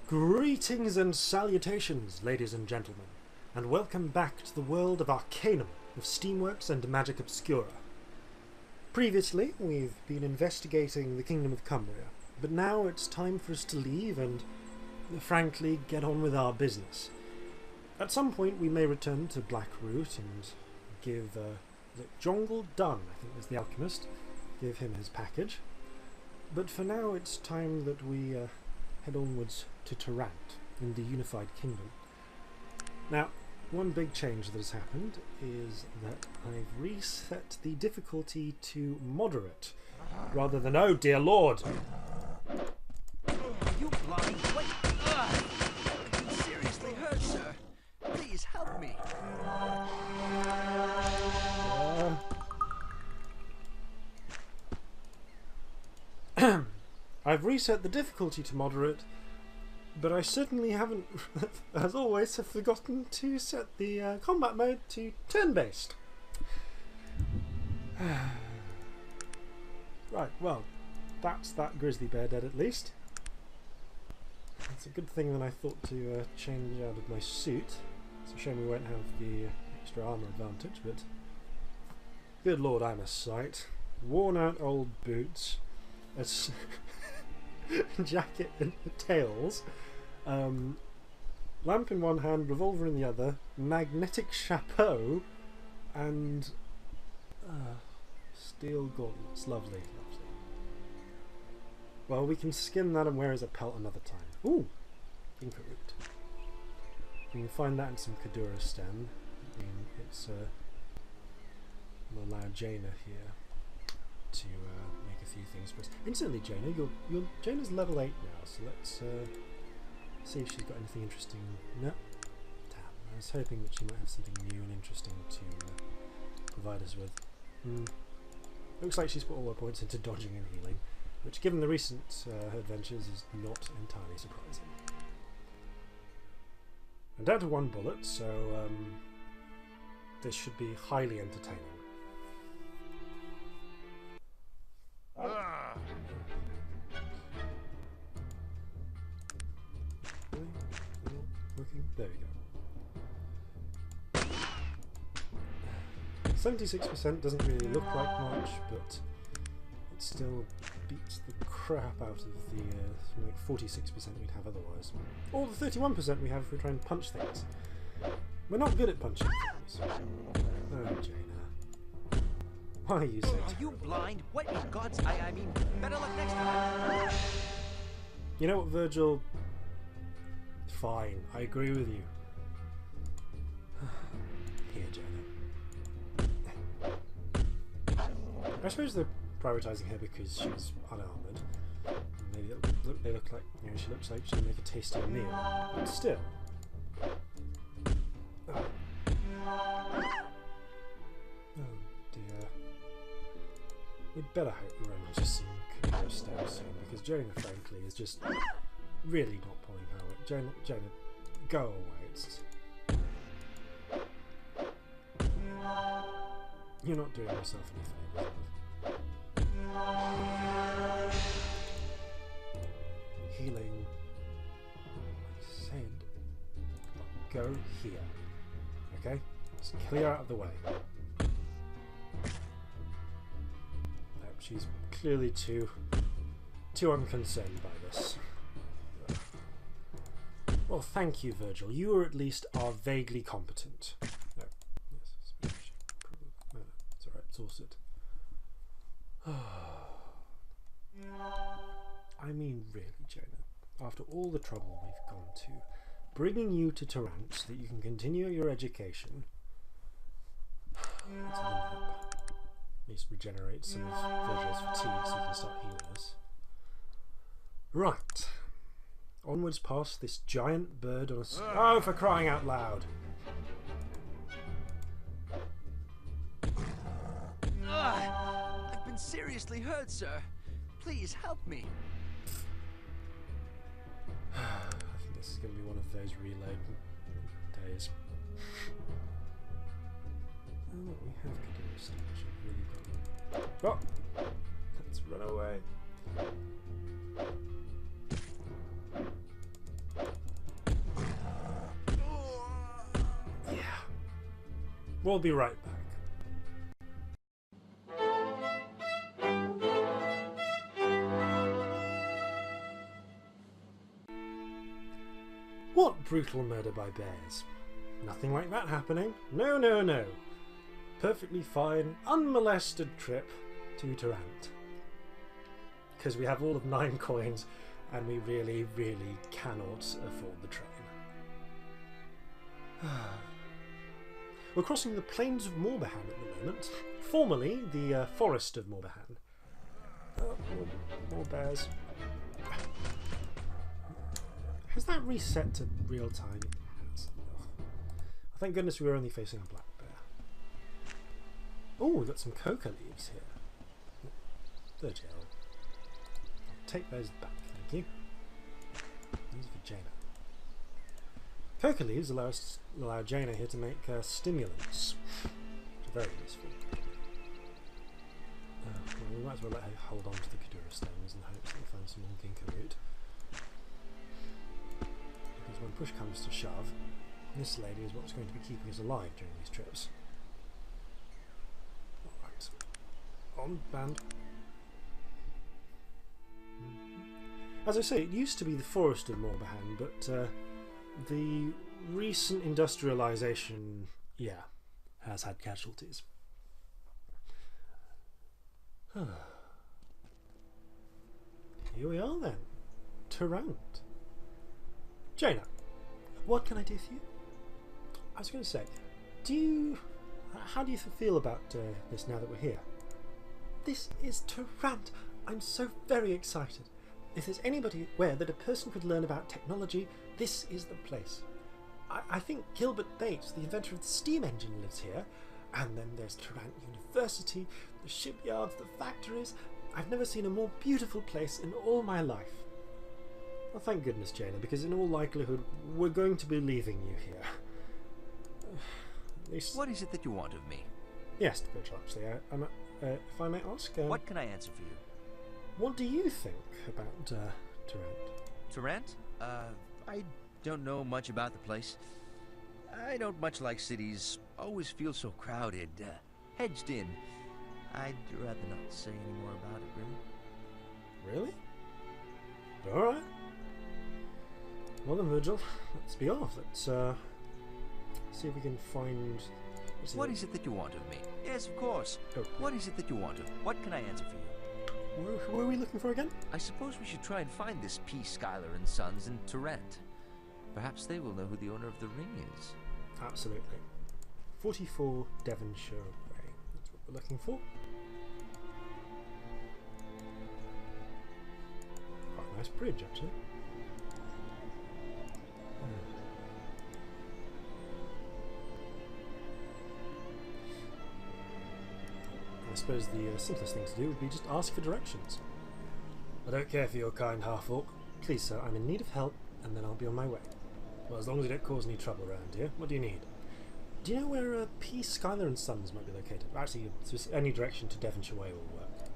Greetings and salutations, ladies and gentlemen, and welcome back to the world of Arcanum, of Steamworks and Magic Obscura. Previously, we've been investigating the Kingdom of Cumbria, but now it's time for us to leave and, frankly, get on with our business. At some point we may return to Blackroot and give Jongle Dunn, I think was the alchemist, give him his package. But for now it's time that we head onwards to Tarrant in the Unified Kingdom. Now, one big change that has happened is that I've reset the difficulty to moderate, rather than, oh dear lord! Are you blind? Wait! I'm seriously hurt, sir. Please help me. I've reset the difficulty to moderate, but I certainly haven't, as always, have forgotten to set the combat mode to turn-based. Right, well, that's that grizzly bear dead at least. It's a good thing that I thought to change out of my suit. It's a shame we won't have the extra armour advantage, but good lord, I'm a sight. Worn out old boots, a jacket and tails, lamp in one hand, revolver in the other, magnetic chapeau, and steel gauntlets. Lovely, lovely. Well, we can skin that and wear as a pelt another time. Ooh, input root. You can find that in some Kadura stem. I mean, it's we'll allow Jaina here to make a few things for us. Incidentally, Jaina, Jaina's level 8 now, so let's see if she's got anything interesting. No. Damn, I was hoping that she might have something new and interesting to provide us with. Looks like she's put all her points into dodging and healing, which, given the recent her adventures, is not entirely surprising. I'm down to one bullet, so this should be highly entertaining. Working? There we go. 76% doesn't really look like much, but it still beats the crap out of the like 46% we'd have otherwise. Or the 31% we have if we try and punch things. We're not good at punching things. Oh, Jaina. Why are you so terrible? Are you blind? What in God's... I mean, better luck next time. You know what, Virgil? Fine, I agree with you. Here, Jaina. I suppose they're prioritising her because she's unarmoured. Maybe they look like, you know, she looks like she'll make a tastier meal. But still. Oh dear. We'd better hope we run into some Kadura stairs soon, because Jaina, frankly, is just really not pulling her weight. Jaina, go away. It's... You're not doing yourself any favours. Healing. I said, go here. Okay? Just clear out of the way. She's clearly too unconcerned by this. Well, thank you, Virgil. You at least are vaguely competent. No. Yes, no, it's alright, it's all set. I mean, really, Jaina, after all the trouble we've gone to, bringing you to Tarrant so that you can continue your education, let's help. At least regenerate some of Virgil's fatigue so he can start healing us. Right. Onwards past this giant bird on a... Oh, for crying out loud! I've been seriously hurt, sir. Please help me. I think this is going to be one of those reload days. Oh, look, we have Kadura stuff. I should really got them. Oh! Let's run away. We'll be right back. What brutal murder by bears? Nothing like that happening. No, no, no. Perfectly fine, unmolested trip to Tarant. Because we have all of 9 coins and we really, really cannot afford the train. We're crossing the plains of Morbahan at the moment, formerly the forest of Morbahan. More bears. Has that reset to real time? It has. Thank goodness we were only facing a black bear. Oh, we've got some coca leaves here. The gel. I'll take those back, thank you. These are for Jaina. Coca leaves allow Jaina here to make stimulants, which are very useful. Well, we might as well let her hold on to the Kadura stones in hopes that we find some more ginkgo root. Because when push comes to shove, this lady is what's going to be keeping us alive during these trips. Alright. On band. As I say, it used to be the forest of Morbahan, but the recent industrialisation, yeah, has had casualties. Here we are then. Tarant. Jaina, what can I do for you? I was going to say, how do you feel about this now that we're here? This is Tarant. I'm so very excited. If there's anybody aware that a person could learn about technology, this is the place. I think Gilbert Bates, the inventor of the steam engine, lives here. And then there's Tarant University, the shipyards, the factories. I've never seen a more beautiful place in all my life. Well, thank goodness, Jaina, because in all likelihood, we're going to be leaving you here. At least... What is it that you want of me? Yes, Virgil, actually. If I may ask... what can I answer for you? What do you think about Tarant? Tarant? I don't know much about the place. I don't much like cities. Always feel so crowded, hedged in. I'd rather not say any more about it, really. Really? Alright. Well then, Virgil, let's be off. Let's see if we can find... What is it that you want of me? Yes, of course. Okay. What is it that you want of? What can I answer for you? Where are we looking for again? I suppose we should try and find this P. Schuyler and Sons in Tarant. Perhaps they will know who the owner of the ring is. Absolutely. 44 Devonshire Way. That's what we're looking for. Quite a nice bridge, actually. I suppose the simplest thing to do would be just ask for directions. I don't care for your kind half-orc. Please, sir, I'm in need of help, and then I'll be on my way. Well, as long as you don't cause any trouble around here. What do you need? Do you know where P. Schuyler and Sons might be located? Actually, any direction to Devonshire Way will work.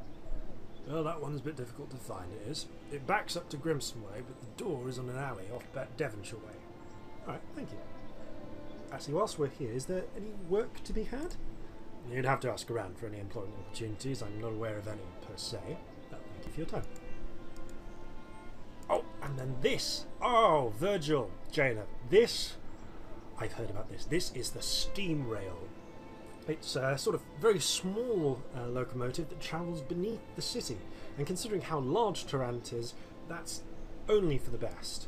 Well, that one's a bit difficult to find, it is. It backs up to Grimston Way, but the door is on an alley off Devonshire Way. Alright, thank you. Actually, whilst we're here, is there any work to be had? You'd have to ask around for any employment opportunities. I'm not aware of any per se. Thank you for your time. Oh, and then this. Oh, Virgil, Jaina, this. I've heard about this. This is the steam rail. It's a sort of very small locomotive that travels beneath the city. And considering how large Tarant is, that's only for the best.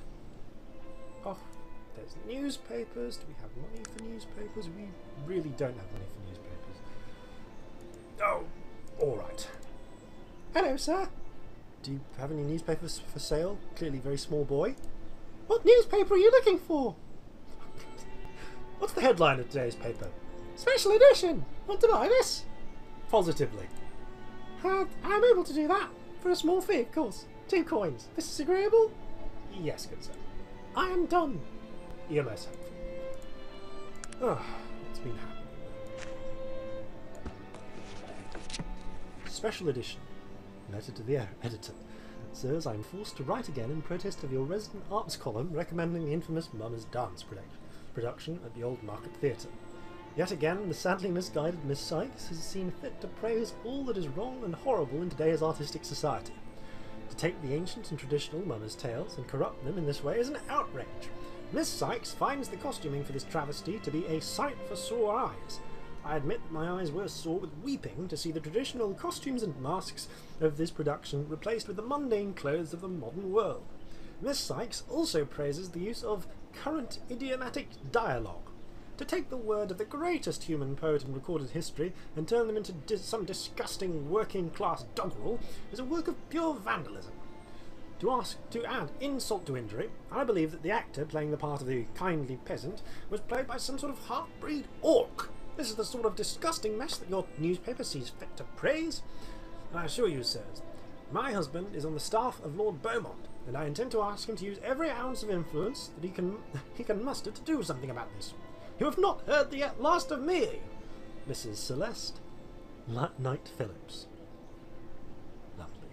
Oh, there's newspapers. Do we have money for newspapers? We really don't have money for newspapers. Oh, all right. Hello, sir. Do you have any newspapers for sale? Clearly very small boy. What newspaper are you looking for? What's the headline of today's paper? Special edition! Want to buy this? Positively. I'm able to do that. For a small fee, of course. 2 coins. This is agreeable? Yes, good sir. I am done. You're most helpful. Oh, what's been happening? Special edition. Letter to the editor. Sirs, I am forced to write again in protest of your resident arts column recommending the infamous Mummers Dance production at the Old Market Theatre. Yet again, the sadly misguided Miss Sykes has seen fit to praise all that is wrong and horrible in today's artistic society. To take the ancient and traditional mummers' tales and corrupt them in this way is an outrage. Miss Sykes finds the costuming for this travesty to be a sight for sore eyes. I admit my eyes were sore with weeping to see the traditional costumes and masks of this production replaced with the mundane clothes of the modern world. Miss Sykes also praises the use of current idiomatic dialogue. To take the word of the greatest human poet in recorded history and turn them into some disgusting working-class doggerel is a work of pure vandalism. To add insult to injury, I believe that the actor playing the part of the kindly peasant was played by some sort of half-breed orc. This is the sort of disgusting mess that your newspaper sees fit to praise. I assure you, sirs, my husband is on the staff of Lord Beaumont, and I intend to ask him to use every ounce of influence that he can muster to do something about this. You have not heard the last of me, Mrs. Celeste Knight Phillips. Lovely.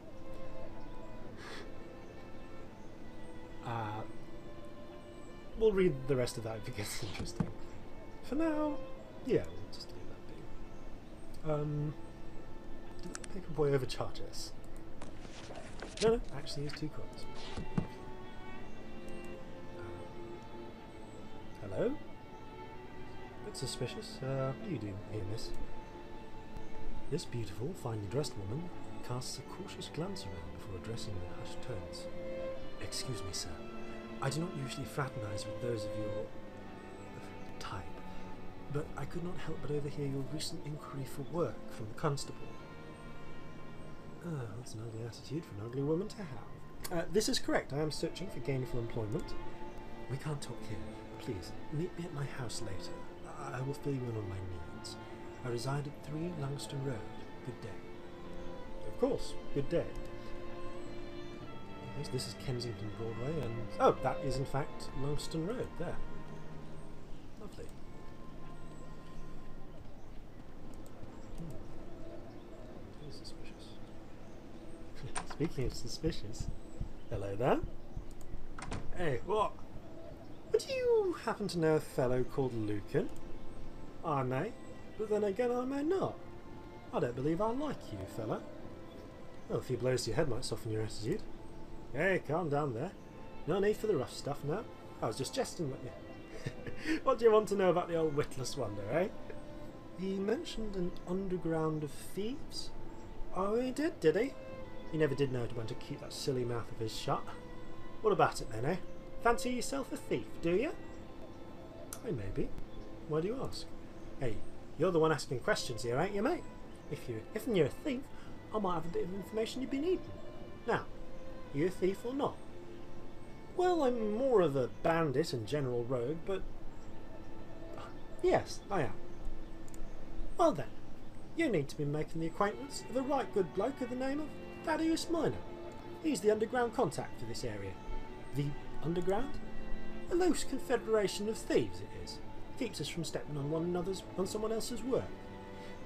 We'll read the rest of that if it gets interesting. For now, yeah, we'll just leave that be. Did the paper boy overcharge us? No, actually he's 2 coins. Hello? Bit suspicious. What do you do here, miss? This beautiful, finely dressed woman casts a cautious glance around before addressing me in hushed tones. Excuse me, sir. I do not usually fraternize with those of your type, but I could not help but overhear your recent inquiry for work from the constable. That's an ugly attitude for an ugly woman to have. This is correct. I am searching for gainful employment. We can't talk here. Please, meet me at my house later. I will fill you in on my needs. I reside at 3 Langston Road. Good day. Of course. Good day. Yes, this is Kensington Broadway, and... oh, that is in fact Langston Road, there. Lovely. Very suspicious. Speaking of suspicious, hello there. Hey, what? Would you happen to know a fellow called Lucan? I may, but then again I may not. I don't believe I like you, fella. Well, a few blows to your head might soften your attitude. Hey, calm down there. No need for the rough stuff now. I was just jesting with you. What do you want to know about the old witless wonder, eh? He mentioned an underground of thieves. Oh, he did he? He never did know when to keep that silly mouth of his shut. What about it then, eh? Fancy yourself a thief, do you? I may be. Why do you ask? Hey, you're the one asking questions here, ain't you, mate? If you're a thief, I might have a bit of information you'd be needing. Now, are you a thief or not? Well, I'm more of a bandit and general rogue, but... yes, I am. Well then, you need to be making the acquaintance of a right good bloke of the name of Thaddeus Minor. He's the underground contact for this area. The underground? A loose confederation of thieves it is. Keeps us from stepping on someone else's work.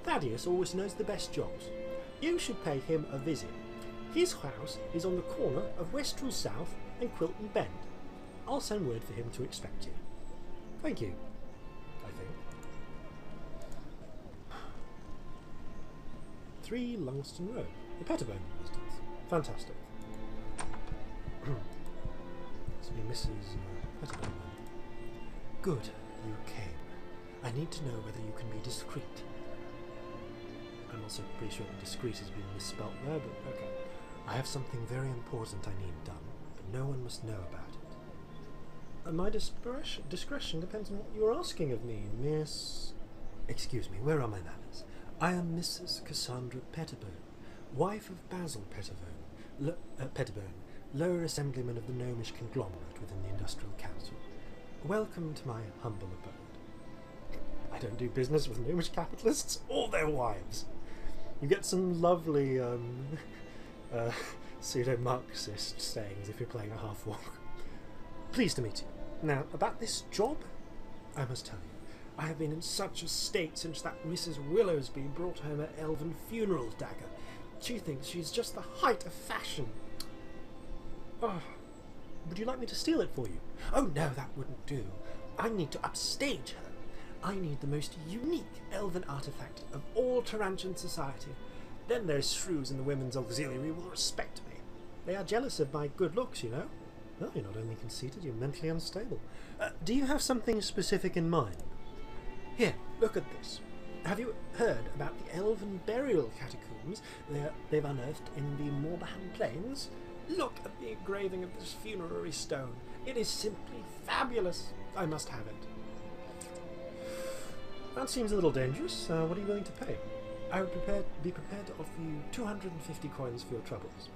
Thaddeus always knows the best jobs. You should pay him a visit. His house is on the corner of Westrel South and Quilton Bend. I'll send word for him to expect you. Thank you, I think. 3 Langston Road. The Pettibone residence. Fantastic. This will be Mrs. Pettibone. Good, you came. I need to know whether you can be discreet. I'm also pretty sure that discreet has been misspelt there, but okay. I have something very important I need done, but no one must know about it. My discretion depends on what you are asking of me, Miss... Excuse me, where are my manners? I am Mrs. Cassandra Pettibone, wife of Basil Pettibone, lower assemblyman of the gnomish conglomerate within the industrial capital. Welcome to my humble abode. I don't do business with gnomish capitalists or their wives. You get some lovely pseudo-Marxist sayings if you're playing a half-walk. Pleased to meet you. Now, about this job, I must tell you, I have been in such a state since that Mrs. Willowsby brought home her elven funeral dagger. She thinks she's just the height of fashion. Oh, would you like me to steal it for you? Oh no, that wouldn't do. I need to upstage her. I need the most unique elven artifact of all Tarantian society. Then those shrews in the women's auxiliary will respect me. They are jealous of my good looks, you know. Well, you're not only conceited, you're mentally unstable. Do you have something specific in mind? Here, look at this. Have you heard about the elven burial catacombs they've unearthed in the Morbahan Plains? Look at the engraving of this funerary stone. It is simply fabulous. I must have it. That seems a little dangerous. What are you willing to pay? I would be prepared to offer you 250 coins for your troubles.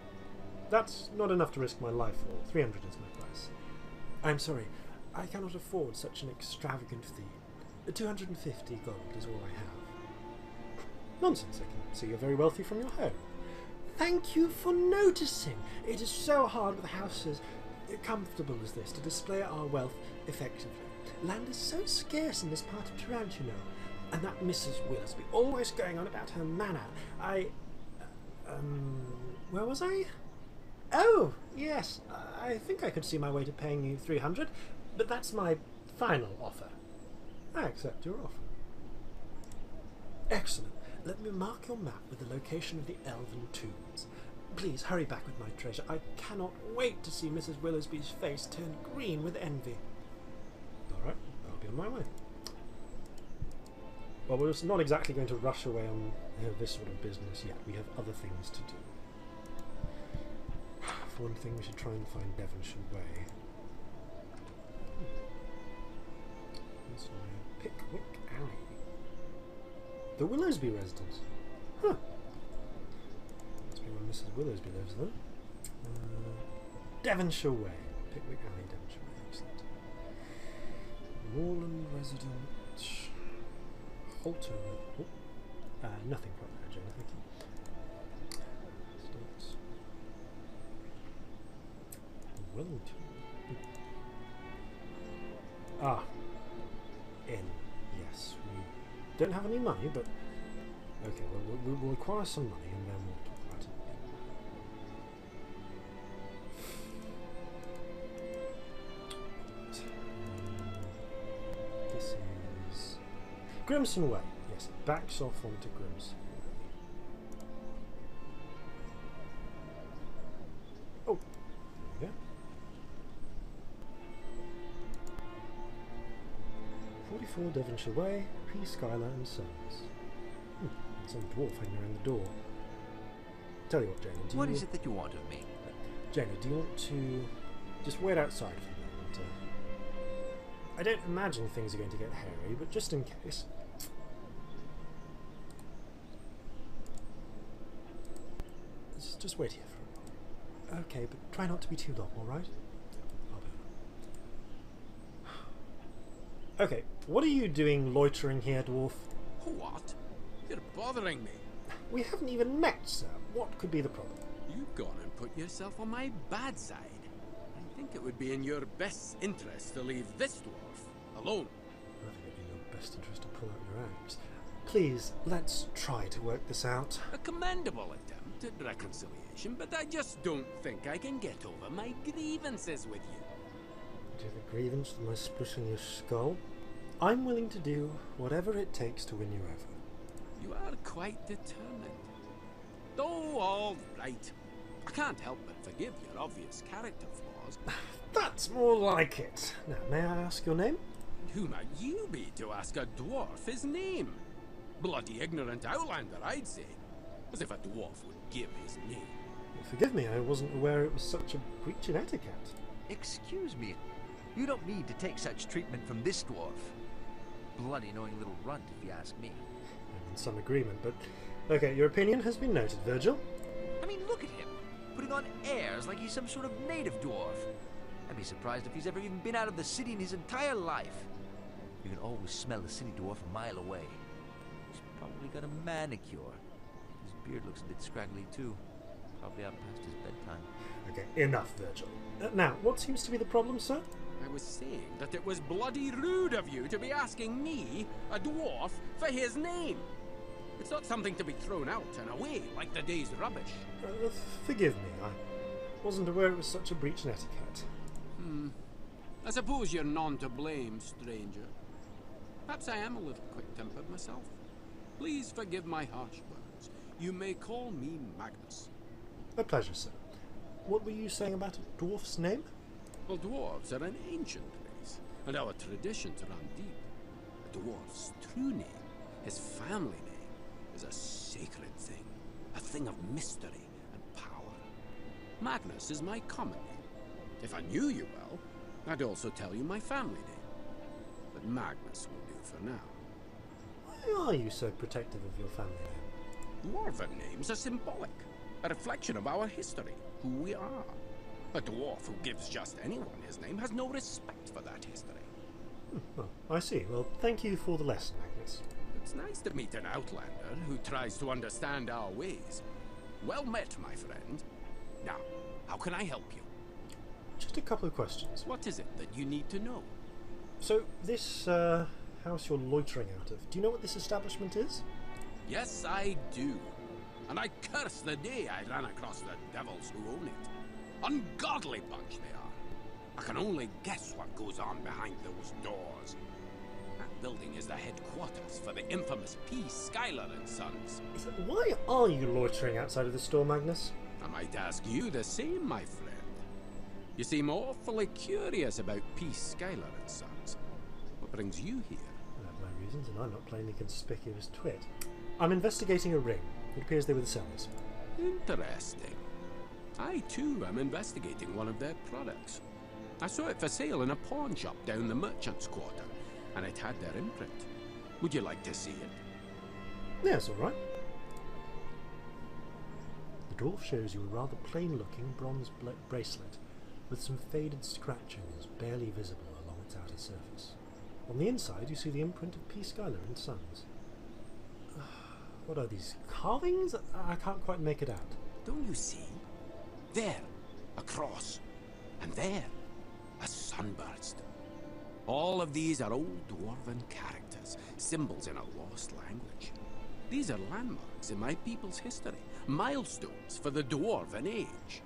That's not enough to risk my life for. 300 is my price. I'm sorry, I cannot afford such an extravagant fee. 250 gold is all I have. Nonsense, I can see you're very wealthy from your home. Thank you for noticing. It is so hard with houses comfortable as this to display our wealth effectively. Land is so scarce in this part of Tarant, you know. And that Mrs. Willoughby, always going on about her manor. Where was I? Oh, yes, I think I could see my way to paying you 300, but that's my final offer. I accept your offer. Excellent. Let me mark your map with the location of the elven tombs. Please hurry back with my treasure. I cannot wait to see Mrs. Willoughby's face turn green with envy. All right, I'll be on my way. Well, we're not exactly going to rush away on this sort of business yet. We have other things to do. For one thing, we should try and find Devonshire Way. So, Pickwick Alley. The Willowsby residence. Huh. Must be where Mrs. Willowsby lives then. Devonshire Way. Pickwick Alley, Devonshire Way. Excellent. Moorland resident. Halter. Oh. Nothing quite there, Jane, thank you. Residence. Wellington. Ah. Inn. Yes. We don't have any money, but okay, well, we'll require some money and then we'll talk about it. This is Grimson Way. Yes, it backs off onto Grimson Way. Oh, there we go. 44 Devonshire Way, P. Schuyler and Sons. Some dwarf hanging around the door. Tell you what, Jana, What is it that you want of me? Jana, do you want to just wait outside for a moment? I don't imagine things are going to get hairy, but just in case. Just wait here for a while. Okay, but try not to be too long, alright? Okay, what are you doing loitering here, dwarf? What? You're bothering me. We haven't even met, sir. What could be the problem? You've gone and put yourself on my bad side. I think it would be in your best interest to leave this dwarf alone. I think it'd be in your best interest to pull out your axe. Please, let's try to work this out. A commendable attempt at reconciliation, but I just don't think I can get over my grievances with you. Do you have a grievance with my splitting your skull? I'm willing to do whatever it takes to win you over. You are quite determined. Oh, all right. I can't help but forgive your obvious character flaws. That's more like it. Now, may I ask your name? Who might you be to ask a dwarf his name? Bloody ignorant outlander, I'd say. As if a dwarf would give his name. Forgive me, I wasn't aware it was such a breach in etiquette. Excuse me. You don't need to take such treatment from this dwarf. Bloody annoying little runt, if you ask me. I'm in some agreement, but... Okay, your opinion has been noted, Virgil. I mean, look at him. Putting on airs like he's some sort of native dwarf. I'd be surprised if he's ever even been out of the city in his entire life. You can always smell the city dwarf a mile away. He's probably got a manicure. His beard looks a bit scraggly too. Probably out past his bedtime. Okay, enough, Virgil. Now, what seems to be the problem, sir? I was saying that it was bloody rude of you to be asking me, a dwarf, for his name. It's not something to be thrown out and away like the day's rubbish. Forgive me, I wasn't aware it was such a breach in etiquette. I suppose you're none to blame, stranger. Perhaps I am a little quick-tempered myself. Please forgive my harsh words. You may call me Magnus. A pleasure, sir. What were you saying about a dwarf's name? Well, dwarves are an ancient race, and our traditions run deep. A dwarf's true name, his family name, is a sacred thing, a thing of mystery and power. Magnus is my common name. If I knew you well, I'd also tell you my family name. But Magnus will do for now. Why are you so protective of your family name? Dwarven names are symbolic, a reflection of our history, who we are. A dwarf who gives just anyone his name has no respect for that history. Well, I see. Well, thank you for the lesson, Magnus. It's nice to meet an outlander who tries to understand our ways. Well met, my friend. Now, how can I help you? Just a couple of questions. What is it that you need to know? So, this house you're loitering out of, do you know what this establishment is? Yes, I do. And I curse the day I ran across the devils who own it. Ungodly bunch they are. I can only guess what goes on behind those doors. That building is the headquarters for the infamous P. Schuyler and Sons. Why are you loitering outside of the store, Magnus? I might ask you the same, my friend. You seem awfully curious about P. Schuyler and Sons. What brings you here? I have my reasons, and I'm not playing the conspicuous twit. I'm investigating a ring. It appears they were the sellers. Interesting. I, too, am investigating one of their products. I saw it for sale in a pawn shop down the merchant's quarter, and it had their imprint. Would you like to see it? Yes, all right. The dwarf shows you a rather plain-looking bronze bracelet with some faded scratchings barely visible along its outer surface. On the inside, you see the imprint of P. Schuyler and Sons. What are these, carvings? I can't quite make it out. Don't you see? There, a cross. And there, a sunburst. All of these are old dwarven characters, symbols in a lost language. These are landmarks in my people's history, milestones for the dwarven age.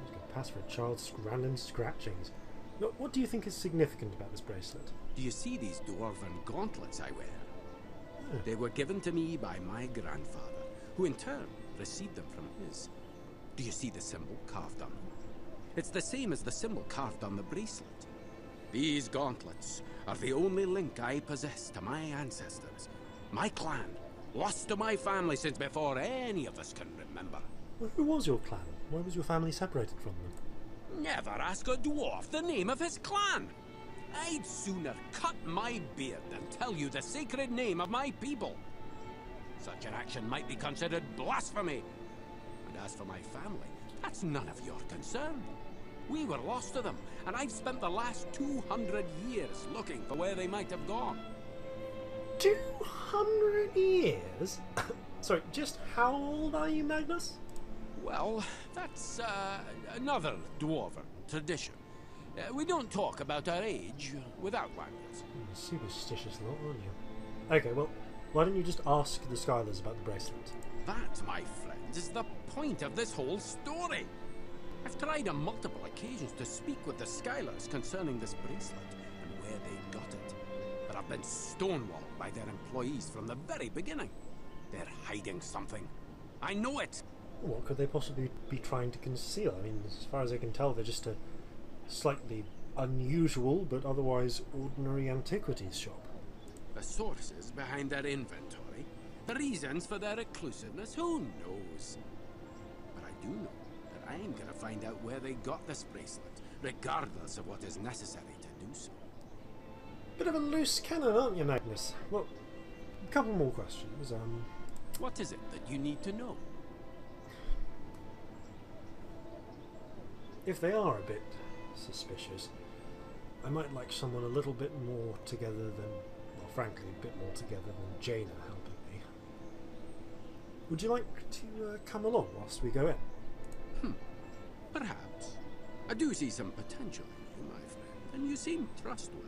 You can pass for a child's random scratchings. But what do you think is significant about this bracelet? Do you see these dwarven gauntlets I wear? They were given to me by my grandfather, who in turn received them from his. Do you see the symbol carved on them? It's the same as the symbol carved on the bracelet. These gauntlets are the only link I possess to my ancestors, my clan, lost to my family since before any of us can remember. Well, who was your clan? Why was your family separated from them? Never ask a dwarf the name of his clan! I'd sooner cut my beard than tell you the sacred name of my people. Such an action might be considered blasphemy. And as for my family, that's none of your concern. We were lost to them, and I've spent the last 200 years looking for where they might have gone. 200 years? Sorry, just how old are you, Magnus? Well, that's another dwarven tradition. We don't talk about our age with outlanders. Superstitious lot, aren't you? Okay, well, why don't you just ask the Schuylers about the bracelet? That, my friends, is the point of this whole story. I've tried on multiple occasions to speak with the Schuylers concerning this bracelet and where they got it. But I've been stonewalled by their employees from the very beginning. They're hiding something. I know it. What could they possibly be trying to conceal? I mean, as far as I can tell, they're just a slightly unusual but otherwise ordinary antiquities shop. The sources behind their inventory, the reasons for their exclusiveness, who knows? But I do know that I'm gonna find out where they got this bracelet, regardless of what is necessary to do so. Bit of a loose cannon, aren't you, Magnus? Well, a couple more questions. What is it that you need to know? If they are a bit suspicious, I might like someone a little bit more together than, well, frankly, a bit more together than Jaina helping me. Would you like to come along whilst we go in? Perhaps. I do see some potential in you, my friend, and you seem trustworthy.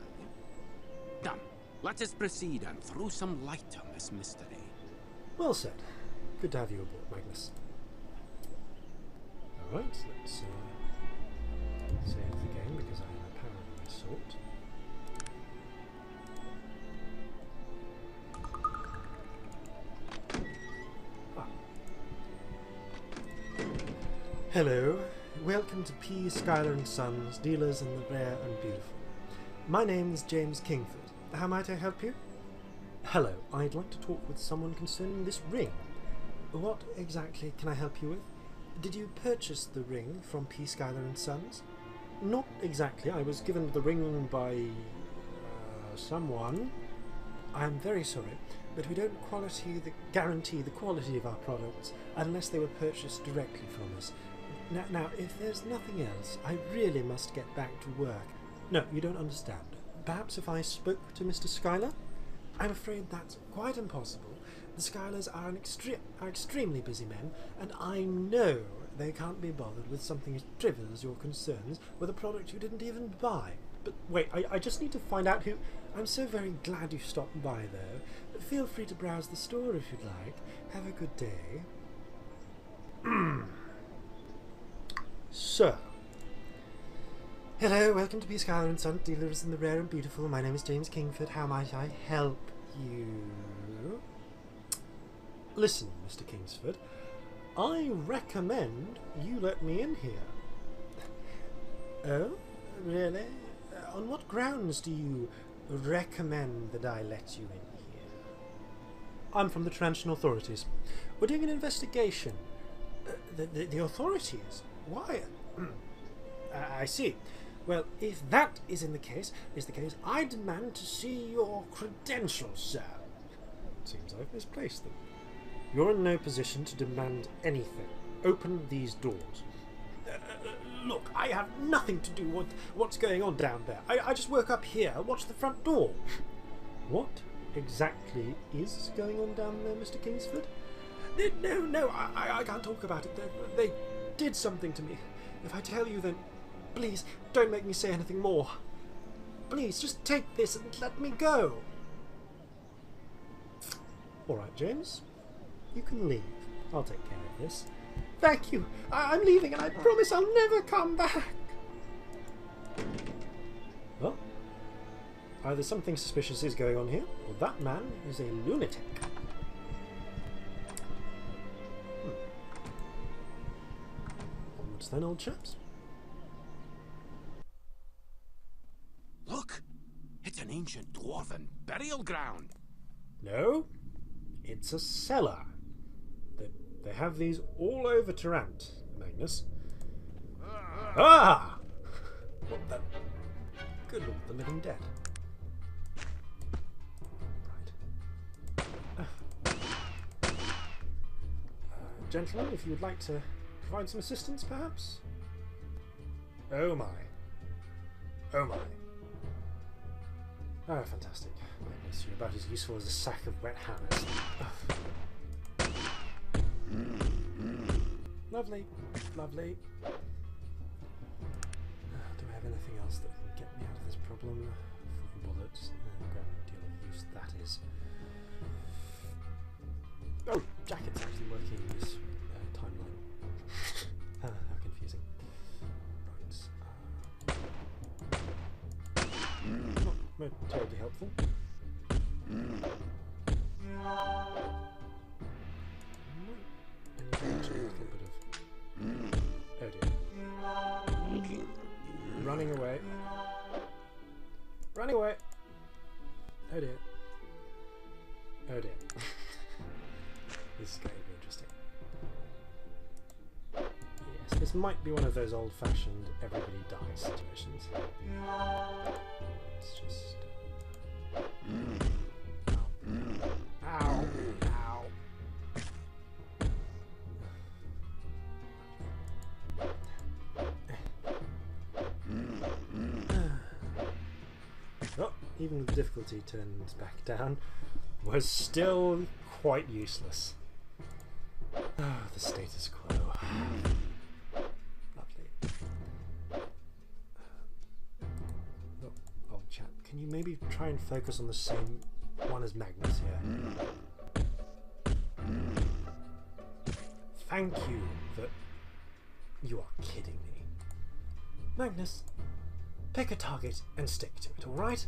Done. Let us proceed and throw some light on this mystery. Well said. Good to have you aboard, Magnus. Alright, let's save the game because I am apparently sort. Hello, welcome to P. Schuyler and Sons, dealers in the rare and beautiful. My name is James Kingford. How might I help you? Hello, I'd like to talk with someone concerning this ring. What exactly can I help you with? Did you purchase the ring from P. Schuyler and Sons? Not exactly. I was given the ring by someone. I'm very sorry, but we don't guarantee the quality of our products unless they were purchased directly from us. Now, if there's nothing else, I really must get back to work. No, you don't understand. Perhaps if I spoke to Mr. Schuyler? I'm afraid that's quite impossible. The Schuylers are extremely busy men, and I know they can't be bothered with something as trivial as your concerns with a product you didn't even buy. But wait, I just need to find out who... I'm so very glad you stopped by, though. Feel free to browse the store if you'd like. Have a good day. So, hello, welcome to P. Schuyler and Son, dealers in the rare and beautiful. My name is James Kingford. How might I help you? Listen, Mr. Kingsford, I recommend you let me in here. Oh, really? On what grounds do you recommend that I let you in here? I'm from the Transition Authorities. We're doing an investigation. The authorities? Why? I see. Well, if that is the case, I demand to see your credentials, sir. Seems I've misplaced them. You're in no position to demand anything. Open these doors. Look, I have nothing to do with what's going on down there. I just work up here. Watch the front door. What exactly is going on down there, Mr. Kingsford? No, I can't talk about it. They did something to me. If I tell you, then please don't make me say anything more. Please, just take this and let me go. All right, James. You can leave. I'll take care of this. Thank you. I'm leaving, and I promise I'll never come back. Well, either something suspicious is going on here, or that man is a lunatic. Onwards then, old chaps. Look! It's an ancient dwarven burial ground. No, it's a cellar. They have these all over Tarant, Magnus. Ah! What the... Good Lord, the living dead. Right. Gentlemen, if you would like to provide some assistance, perhaps? Oh my. Oh my. Oh, fantastic. Magnus, you're about as useful as a sack of wet hammers. Lovely, lovely. Do I have anything else that can get me out of this problem? Bullets. Great deal of use that is. Oh, jacket's actually working in this timeline. How confusing. Right. Not terribly helpful. Oh dear. Running away. Running away. Oh dear. Oh dear. This is going to be interesting. Yes, this might be one of those old-fashioned everybody dies situations. Let's just... Ow. Ow. Oh, even with difficulty turned back down, was still quite useless. Ah, the status quo. Lovely. Look, old chap, can you maybe try and focus on the same one as Magnus here? Thank you, but you are kidding me. Magnus, pick a target and stick to it, alright?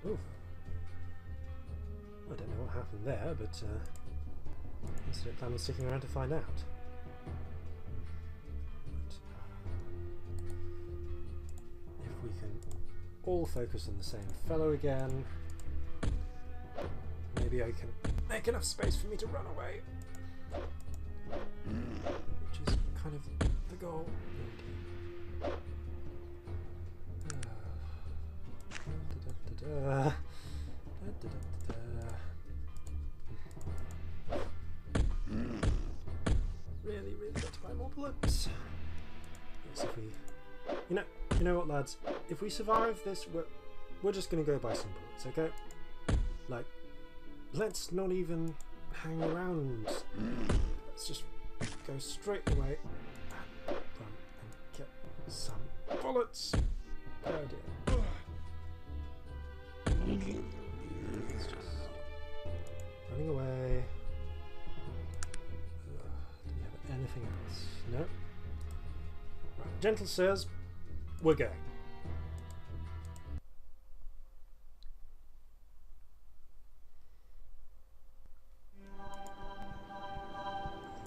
Oof. I don't know what happened there, but I don't plan on sticking around to find out. But, if we can all focus on the same fellow again, maybe I can make enough space for me to run away. Which is kind of the goal. Really got to buy more bullets. Yes, if we, you know what, lads? If we survive this, we're just gonna go buy some bullets, okay? Like, let's not even hang around. Let's just go straight away and run and get some bullets. Oh dear. It's just running away. Do we have anything else? No. Right, gentle sirs, we're going.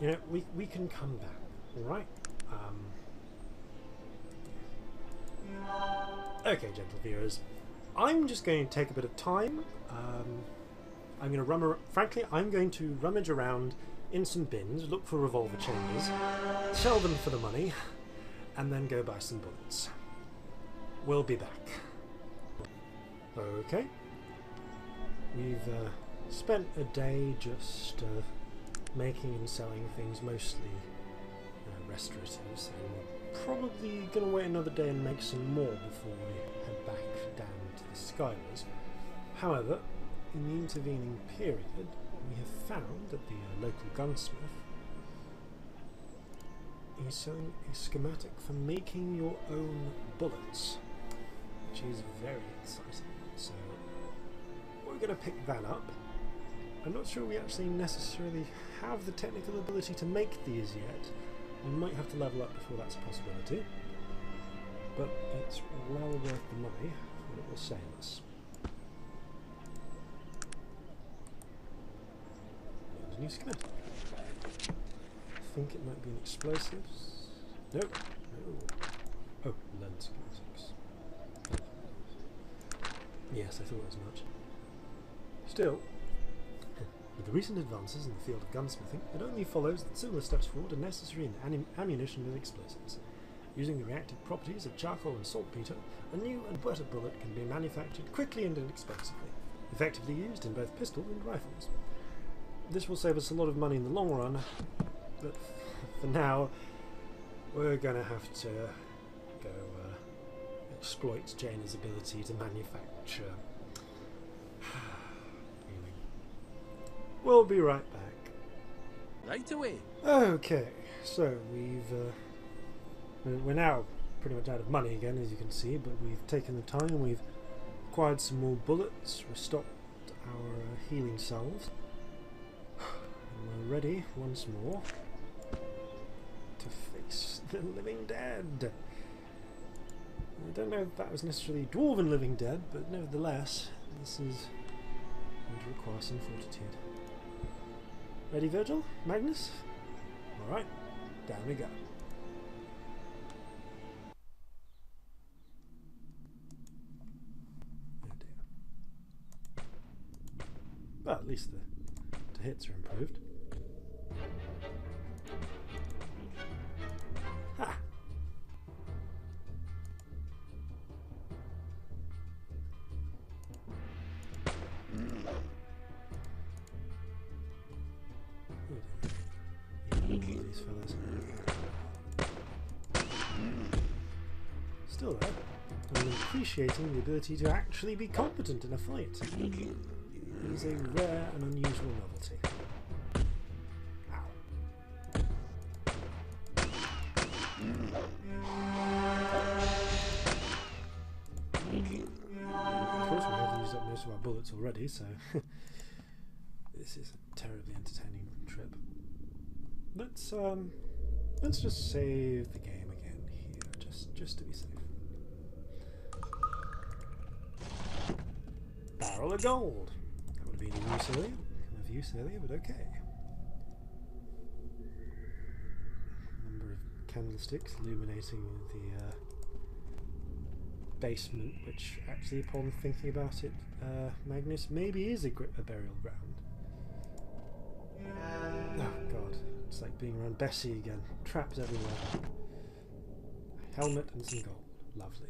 You know, we can come back, alright? Okay, gentle viewers. I'm just going to take a bit of time. I'm going to rummage around in some bins, look for revolver changes, sell them for the money, and then go buy some bullets. We'll be back. Okay. We've spent a day just making and selling things, mostly restoratives, and we're probably going to wait another day and make some more before we head back down to the Schuyler's. However, in the intervening period, we have found that the local gunsmith is selling a schematic for making your own bullets, which is very exciting. So we're going to pick that up. I'm not sure we actually necessarily have the technical ability to make these yet. We might have to level up before that's a possibility, but it's well worth the money for what it will save us. There's a new schematic. I think it might be an explosives. Nope. No. Oh, learn schematics. Yes, I thought as much. Still, with the recent advances in the field of gunsmithing, it only follows that similar steps forward are necessary in ammunition and explosives. Using the reactive properties of charcoal and saltpeter, a new and better bullet can be manufactured quickly and inexpensively, effectively used in both pistol and rifles. This will save us a lot of money in the long run, but for now, we're going to have to go exploit Jaina's ability to manufacture. We'll be right back. Right away. Okay, so we're now pretty much out of money again, as you can see, but we've taken the time, we've acquired some more bullets, restocked our healing salves, and we're ready once more to face the living dead. I don't know if that was necessarily dwarven living dead, but nevertheless, this is going to require some fortitude. Ready, Virgil? Magnus? Alright, down we go. Oh dear. Well, at least the hits are improved. Ha! These fellas. Still though, I'm appreciating the ability to actually be competent in a fight. It is a rare and unusual novelty. Ow. Of course, we have used up most of our bullets already, so this is a terribly entertaining trip. Let's just save the game again here, just to be safe. Barrel of gold. That would have been of use earlier, but okay. Number of candlesticks illuminating the basement, which actually, upon thinking about it, Magnus, maybe is a burial ground. Oh god, it's like being around Bessie again. Traps everywhere. A helmet and some gold. Lovely.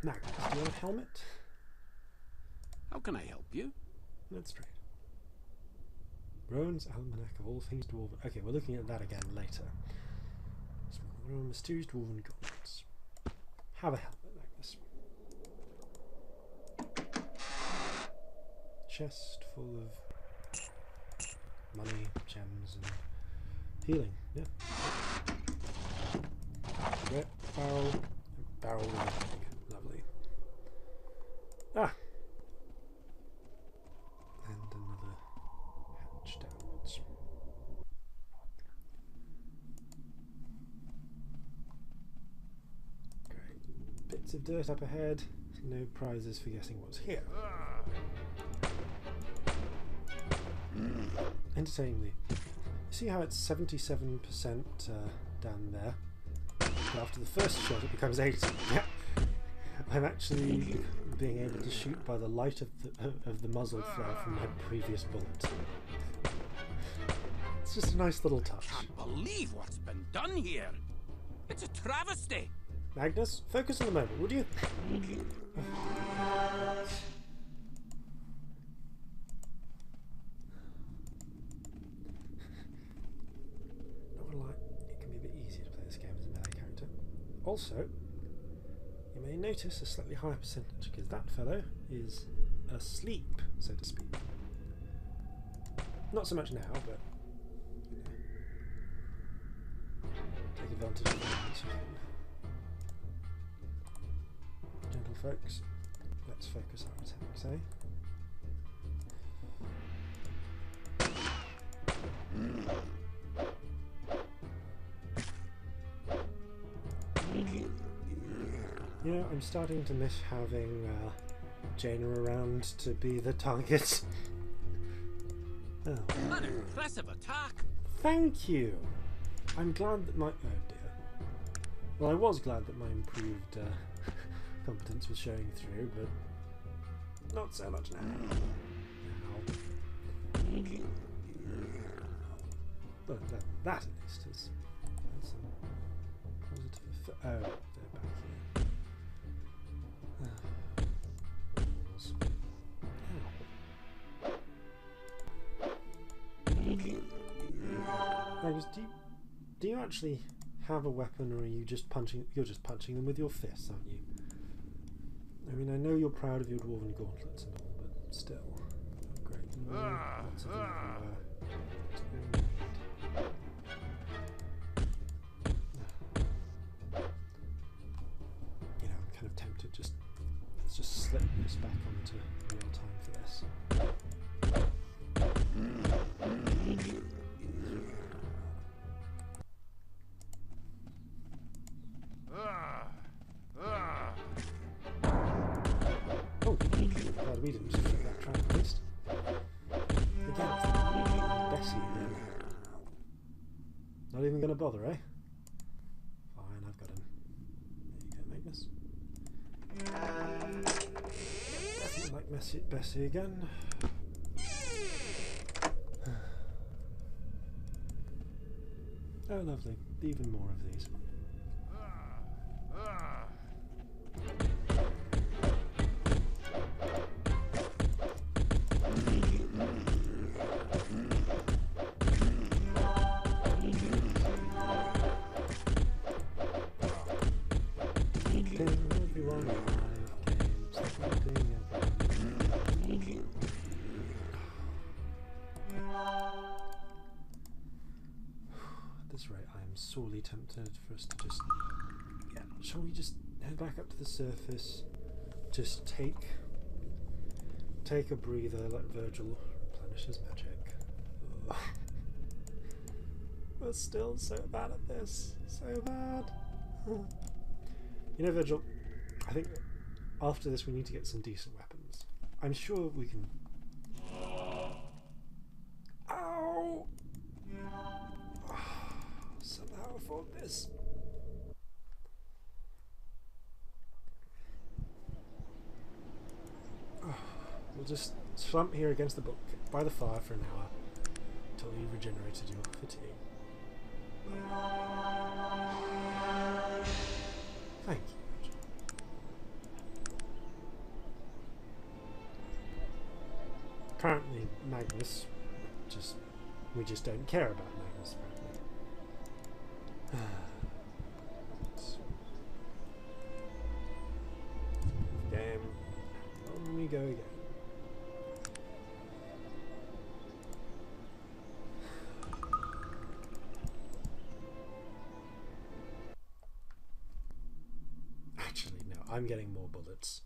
Magnus, do you want a helmet? How can I help you? That's straight. Rowan's Almanac of All Things Dwarven. Okay, we're looking at that again later. Rowan, Mysterious Dwarven Gods. Have a helmet, Magnus. Chest full of money, gems, and healing. Yeah. Red barrel with a bag. Lovely. Ah! And another hatch downwards. Great. Bits of dirt up ahead. No prizes for guessing what's here. Entertainingly. See how it's 77% down there? But after the first shot it becomes 80. Yeah. I'm actually being able to shoot by the light of the muzzle flare from my previous bullet. It's just a nice little touch. I can't believe what's been done here. It's a travesty. Magnus, focus on the moment, would you? Not gonna lie, it can be a bit easier to play this game as a melee character. Also, you may notice a slightly higher percentage because that fellow is asleep, so to speak. Not so much now, but you know, take advantage of that once you can. Gentle folks, let's focus our attacks, eh? You know, I'm starting to miss having Jaina around to be the target. Oh. An impressive attack. Thank you! I'm glad that my... oh dear. Well, I was glad that my improved competence was showing through, but not so much now. But that at least is some positive effect. Oh, they're back here. Magnus, do you actually have a weapon, or are you just punching? You're just punching them with your fists, aren't you? I mean, I know you're proud of your dwarven gauntlets and all, but still, great. Lots of them everywhere. You know, I'm kind of tempted. Let's just slip this back onto real time for this. Oh, glad we didn't just take that trap at least. Again, Bessie again. Not even going to bother, eh? Fine, I've got him. There you go, Magnus. Definitely like Bessie again. Oh, lovely. Even more of these. At this rate, I am sorely tempted for us to just... yeah, shall we just head back up to the surface? Just take a breather, let Virgil replenish his magic. Ugh. We're still so bad at this. So bad. You know, Virgil, I think after this we need to get some decent weapons. I'm sure we can is. Oh, we'll just slump here against the book by the fire for an hour until you've regenerated your fatigue. Thank you. Currently, Magnus, we just don't care about Magnus, apparently. Game. On we go again. Actually, no, I'm getting more bullets.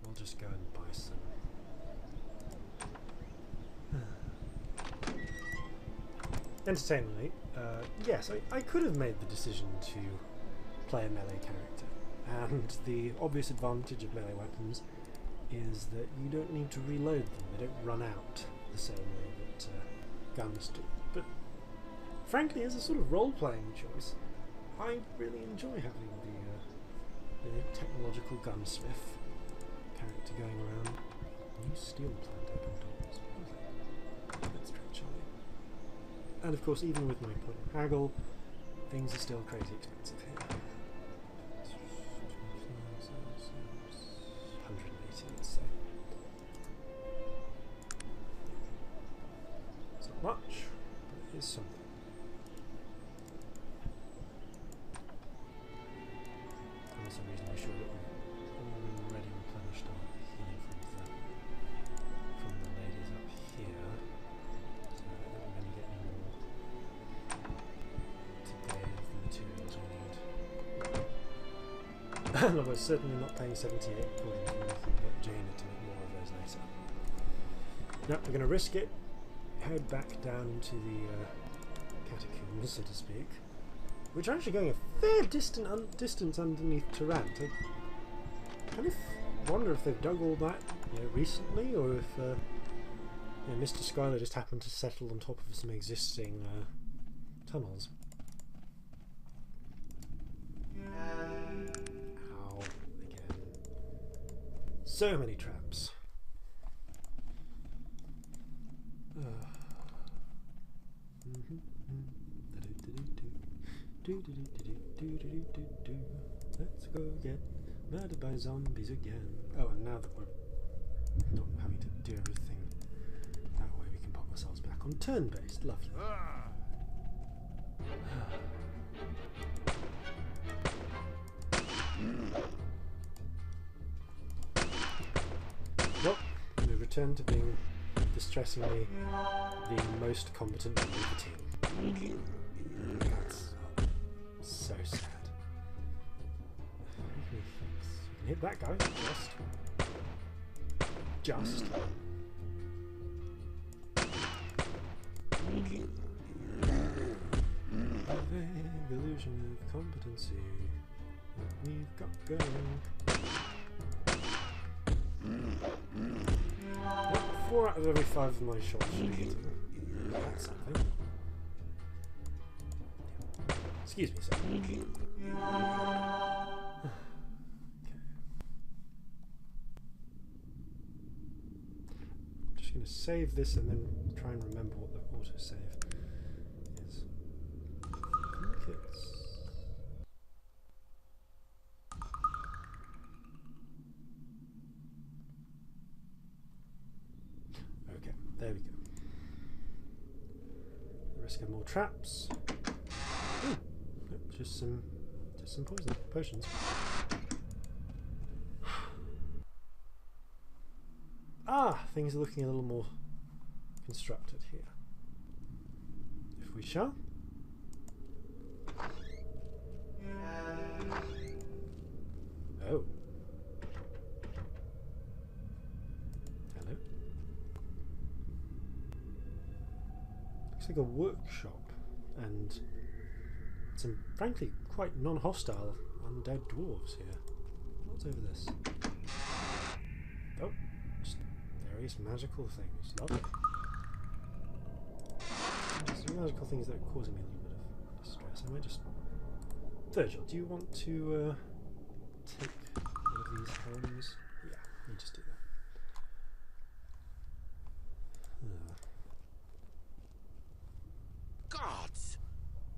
We'll just go and buy some. Entertainingly, yes, I could have made the decision to play a melee character, and the obvious advantage of melee weapons is that you don't need to reload them. They don't run out the same way that guns do. But frankly, as a sort of role-playing choice, I really enjoy having the technological gunsmith character going around. New steel plant open doors. Let's try Charlie. And of course, even with my point of haggle, things are still crazy expensive here. 180, let's say. It's not much, but it is something. I'm also reasonably sure that we've already replenished our healing from the ladies up here. So I don't think we're going to get any more today of the materials we need. And we're certainly not paying 78 coins when we can get Jaina to make more of those later. No, we're going to risk it. Head back down into the catacombs, so to speak. Which are actually going a fair distance underneath Tarant. I kind of wonder if they've dug all that recently, or if Mr. Schuyler just happened to settle on top of some existing tunnels. Ow, again. So many traps. Let's go get murdered by zombies again. Oh, and now that we're not having to do everything that way, we can pop ourselves back on turn-based. Lovely. Well, we return to being distressingly the most competent member of the team. That's so sad. You can hit that guy, just. A vague illusion of competency that we've got going. Yep, 4 out of every 5 of my shots should hit him. That's something. Excuse me, sir. Okay. I'm just going to save this and then try and remember what the autosave is. I think it's... Okay, there we go. The risk of more traps. Ooh. Just some potions. Ah, things are looking a little more constructed here. If we shall. Oh. Hello. Looks like a workshop, and some, frankly, quite non-hostile undead dwarves here. What's over this? Oh, just various magical things. Lovely. Is there magical things that are causing me a little bit of distress. I might just... Virgil, do you want to take one of these homes? Yeah, you just do that. Gods!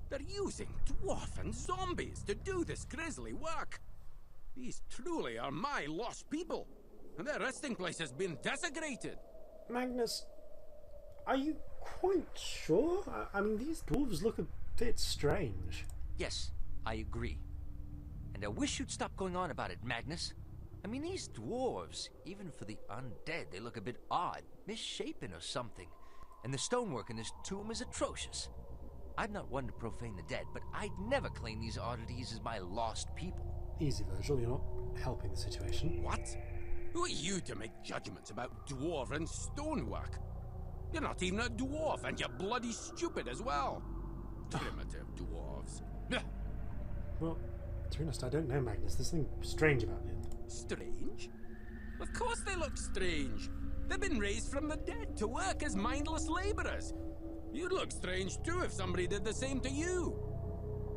They're using dwarf and zombies to do this grisly work. These truly are my lost people, and their resting place has been desecrated. Magnus, are you quite sure? I mean, these dwarves look a bit strange. Yes, I agree. And I wish you'd stop going on about it, Magnus. I mean, these dwarves, even for the undead, they look a bit odd, misshapen or something. And the stonework in this tomb is atrocious. I'm not one to profane the dead, but I'd never claim these oddities as my lost people. Easy, Virgil, you're not helping the situation. What? Who are you to make judgments about dwarven stonework? You're not even a dwarf, and you're bloody stupid as well. Primitive dwarves. Well, to be honest, I don't know, Magnus. There's something strange about it. Strange? Of course they look strange. They've been raised from the dead to work as mindless laborers. You'd look strange too if somebody did the same to you.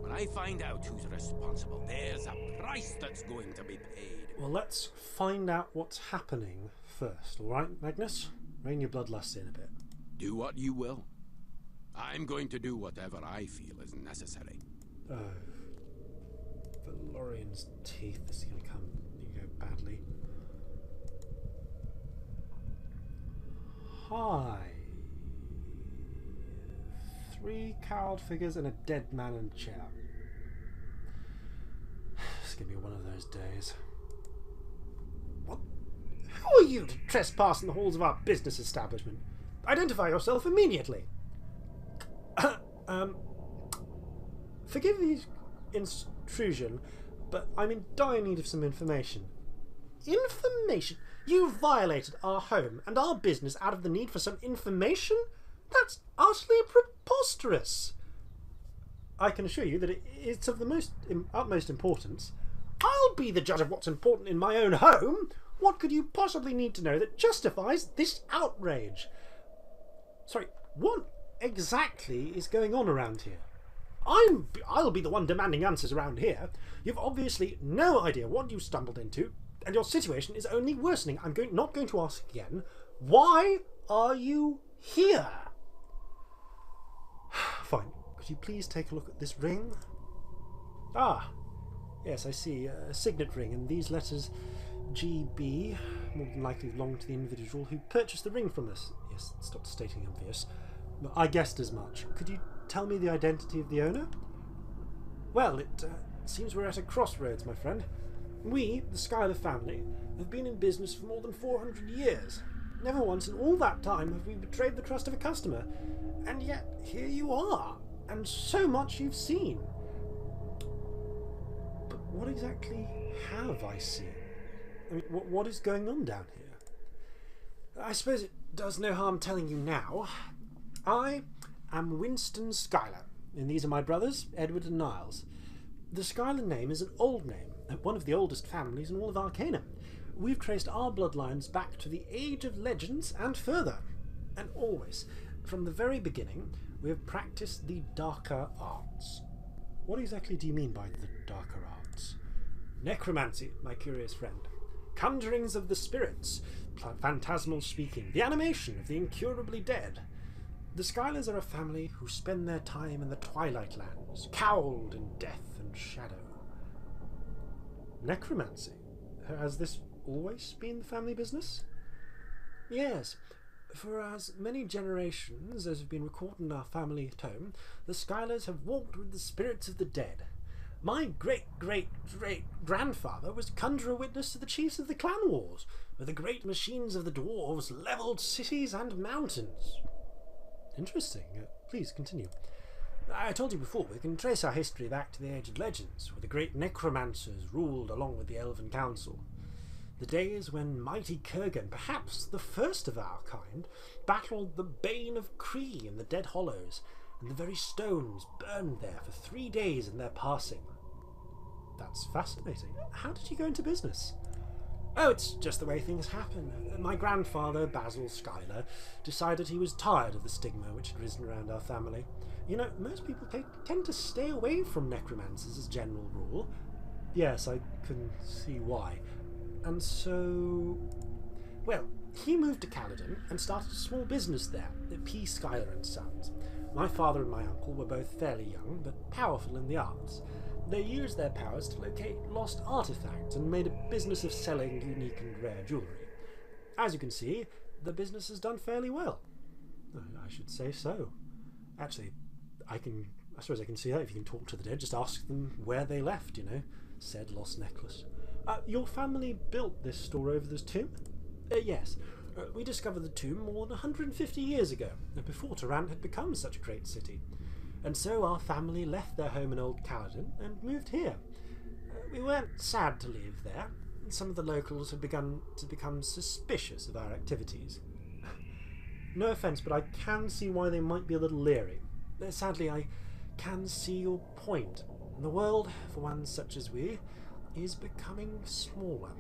When I find out who's responsible, there's a price that's going to be paid. Well, let's find out what's happening first, all right, Magnus? Rein your bloodlust in a bit. Do what you will. I'm going to do whatever I feel is necessary. Oh. Valorian's teeth. This is going to go badly. Hi. 3 cowled figures and a dead man in a chair. It's going to be one of those days. What? Who are you to trespass in the halls of our business establishment? Identify yourself immediately. Forgive the intrusion, but I'm in dire need of some information. Information? You violated our home and our business out of the need for some information? That's utterly preposterous. I can assure you that it's of the utmost importance. I'll be the judge of what's important in my own home. What could you possibly need to know that justifies this outrage? Sorry, what exactly is going on around here? I'll be the one demanding answers around here. You've obviously no idea what you stumbled into, and your situation is only worsening. I'm not going to ask again. Why are you here? Fine. Could you please take a look at this ring? Ah, yes, I see. A signet ring, and these letters GB more than likely belong to the individual who purchased the ring from us. Yes, stop stating obvious. I guessed as much. Could you tell me the identity of the owner? Well, it seems we're at a crossroads, my friend. We, the Schuyler family, have been in business for more than 400 years. Never once in all that time have we betrayed the trust of a customer. And yet, here you are, and so much you've seen. But what exactly have I seen? I mean, what is going on down here? I suppose it does no harm telling you now. I am Winston Schuyler, and these are my brothers, Edward and Niles. The Schuyler name is an old name, one of the oldest families in all of Arcanum. We've traced our bloodlines back to the Age of Legends and further. And always, from the very beginning, we have practiced the darker arts. What exactly do you mean by the darker arts? Necromancy, my curious friend. Conjurings of the spirits, phantasmal speaking, the animation of the incurably dead. The Schuylers are a family who spend their time in the Twilight Lands, cowled in death and shadow. Necromancy? Has this always been the family business? Yes. For as many generations as have been recorded in our family home, the Schuylers have walked with the spirits of the dead. My great-great-great-grandfather was conjurer witness to the chiefs of the clan wars, where the great machines of the dwarves levelled cities and mountains. Interesting. Please continue. I told you before, we can trace our history back to the Age of Legends, where the great necromancers ruled along with the Elven Council. The days when mighty Kurgan, perhaps the first of our kind, battled the Bane of Kree in the Dead Hollows, and the very stones burned there for 3 days in their passing. That's fascinating. How did you go into business? Oh, it's just the way things happen. My grandfather, Basil Schuyler, decided he was tired of the stigma which had risen around our family. You know, most people tend to stay away from necromancers as a general rule. Yes, I can see why. And so... well, he moved to Caledon and started a small business there, P. Schuyler and Sons. My father and my uncle were both fairly young, but powerful in the arts. They used their powers to locate lost artifacts and made a business of selling unique and rare jewellery. As you can see, the business has done fairly well. I should say so. Actually, I suppose I can see that if you can talk to the dead, just ask them where they left, you know, said lost necklace. Your family built this store over this tomb? Yes. We discovered the tomb more than 150 years ago, before Tarant had become such a great city. And so our family left their home in Old Caledon and moved here. We weren't sad to leave there. Some of the locals had begun to become suspicious of our activities. No offence, but I can see why they might be a little leery. Sadly, I can see your point. The world, for one such as we, is becoming smaller.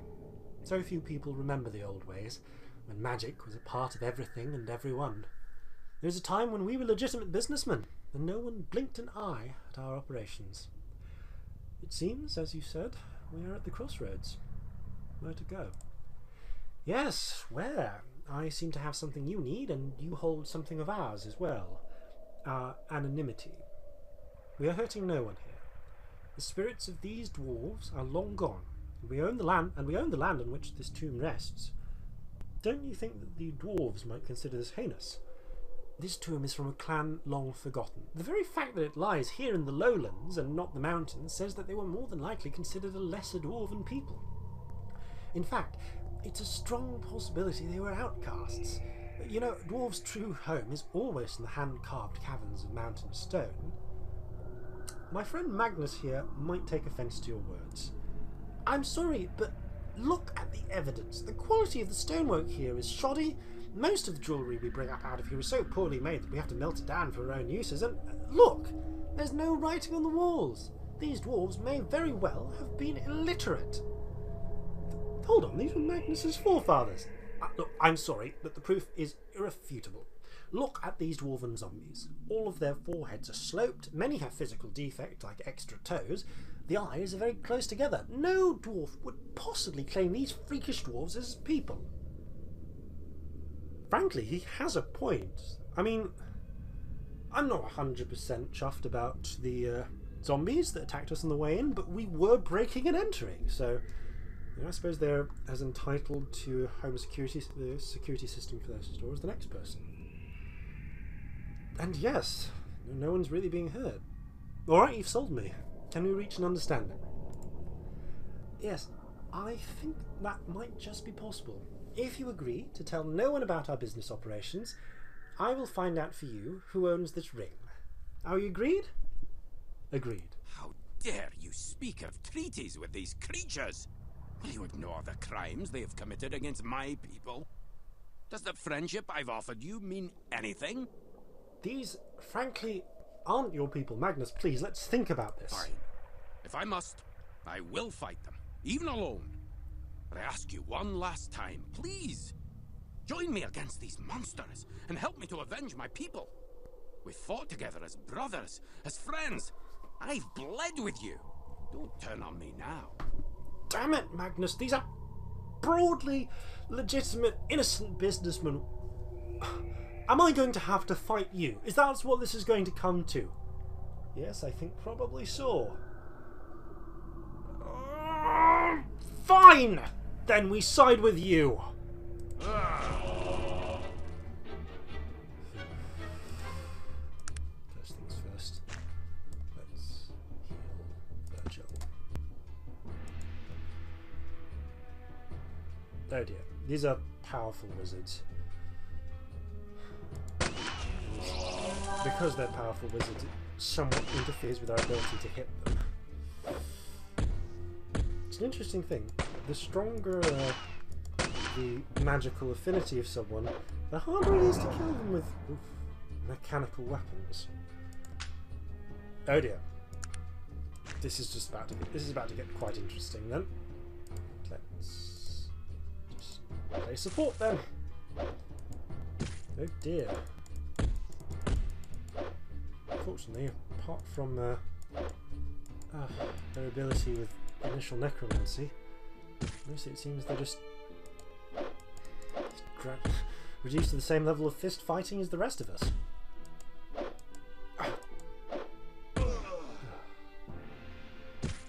So few people remember the old ways, when magic was a part of everything and everyone. There was a time when we were legitimate businessmen, and no one blinked an eye at our operations. It seems, as you said, we are at the crossroads. Where to go? Yes, where? I seem to have something you need, and you hold something of ours as well. Our anonymity. We are hurting no one here. The spirits of these dwarves are long gone, and we own the land on which this tomb rests. Don't you think that the dwarves might consider this heinous? This tomb is from a clan long forgotten. The very fact that it lies here in the lowlands and not the mountains says that they were more than likely considered a lesser dwarven people. In fact, it's a strong possibility they were outcasts. You know, dwarves' true home is always in the hand-carved caverns of mountain stone. My friend Magnus here might take offence to your words. I'm sorry, but look at the evidence. The quality of the stonework here is shoddy. Most of the jewellery we bring up out of here is so poorly made that we have to melt it down for our own uses. And look, there's no writing on the walls. These dwarves may very well have been illiterate. Hold on, these were Magnus's forefathers. Look, I'm sorry, but the proof is irrefutable. Look at these dwarven zombies. All of their foreheads are sloped. Many have physical defect, like extra toes. The eyes are very close together. No dwarf would possibly claim these freakish dwarves as people. Frankly, he has a point. I mean, I'm not 100% chuffed about the zombies that attacked us on the way in, but we were breaking and entering, so you know, I suppose they're as entitled to a home security system for their store as the next person. And yes, no one's really being hurt. Alright, you've sold me. Can we reach an understanding? Yes, I think that might just be possible. If you agree to tell no one about our business operations, I will find out for you who owns this ring. Are you agreed? Agreed. How dare you speak of treaties with these creatures? Will you ignore the crimes they have committed against my people? Does the friendship I've offered you mean anything? These, frankly, aren't your people. Magnus, please, let's think about this. Fine. If I must, I will fight them, even alone. But I ask you one last time, please, join me against these monsters and help me to avenge my people. We've fought together as brothers, as friends. I've bled with you. Don't turn on me now. Damn it, Magnus, these are broadly legitimate, innocent businessmen. Am I going to have to fight you? Is that what this is going to come to? Yes, I think probably so. Fine! Then we side with you. First things first. Let's heal Virgil. Oh dear. These are powerful wizards. Because they're powerful wizards, it somewhat interferes with our ability to hit them. It's an interesting thing. The stronger the magical affinity of someone, the harder it is to kill them with mechanical weapons. Oh dear. This is about to get quite interesting then. Let's They support them. Oh dear. Unfortunately, apart from their ability with initial necromancy, mostly it seems they're just reduced to the same level of fist fighting as the rest of us.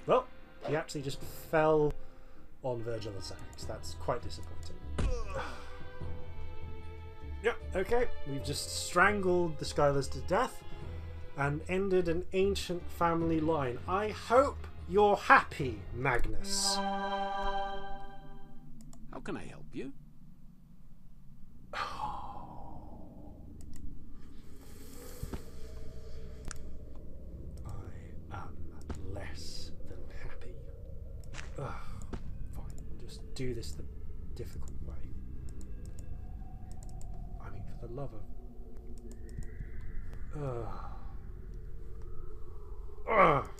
Well, he actually just fell on Virgil's axe. That's quite disappointing. Yeah, okay. We've just strangled the Schuylers to death and ended an ancient family line. I hope you're happy, Magnus. How can I help you? I am less than happy. Fine, we'll just do this the difficult way. I mean, for the love of... Locked.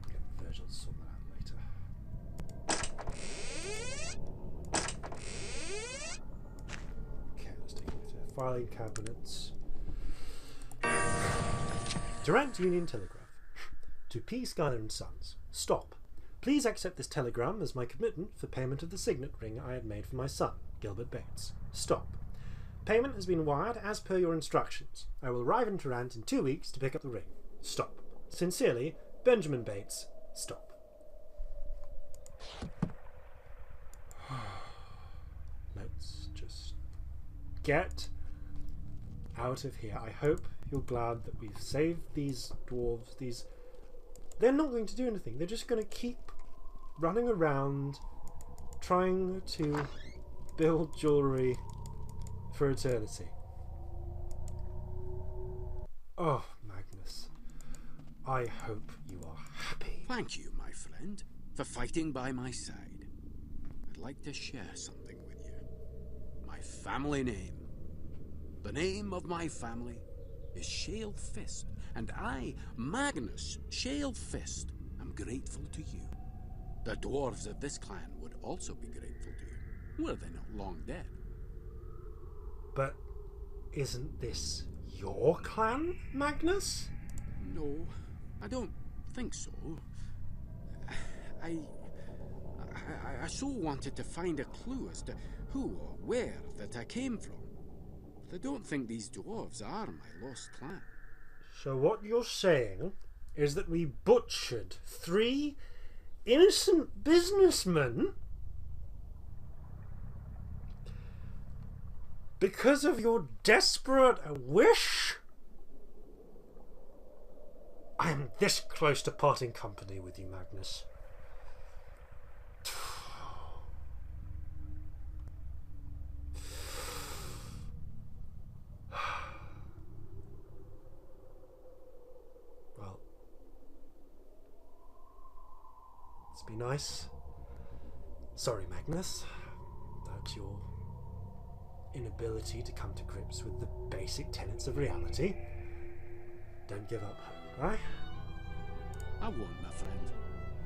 Get Virgil to sort that out later. Okay, let's take a look at filing cabinets. Durant Union Telegraph. To P. Schuyler and Sons. Stop. Please accept this telegram as my commitment for payment of the signet ring I had made for my son, Gilbert Bates. Stop. Payment has been wired as per your instructions. I will arrive in Durant in 2 weeks to pick up the ring. Stop. Sincerely, Benjamin Bates. Stop. Let's just get out of here. I hope you're glad that we've saved these dwarves. They're not going to do anything. They're just going to keep running around trying to build jewellery for eternity. Oh, Magnus. I hope you are happy. Thank you, my friend, for fighting by my side. I'd like to share something with you. My family name. The name of my family is Shale Fist, and I, Magnus Shale Fist, am grateful to you. The dwarves of this clan would also be grateful to you, were they not long dead. But isn't this your clan, Magnus? No, I don't think so. I so wanted to find a clue as to who or where that I came from. But I don't think these dwarves are my lost clan. So what you're saying is that we butchered 3 innocent businessmen because of your desperate wish? I am this close to parting company with you, Magnus. Well, let's be nice. Sorry, Magnus, that your inability to come to grips with the basic tenets of reality. Don't give up hope, right? I won't, my friend.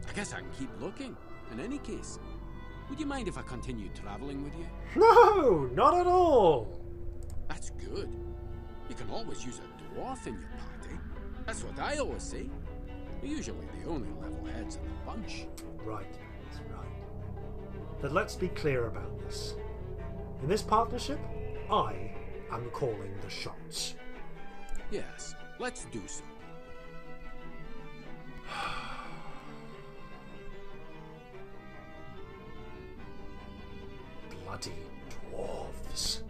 I guess I can keep looking. In any case, would you mind if I continue traveling with you? No, not at all. That's good. You can always use a dwarf in your party. That's what I always say. They're usually the only level heads in the bunch. Right, that's right. But let's be clear about this. In this partnership, I am calling the shots. Yes, let's do so. Bloody dwarves.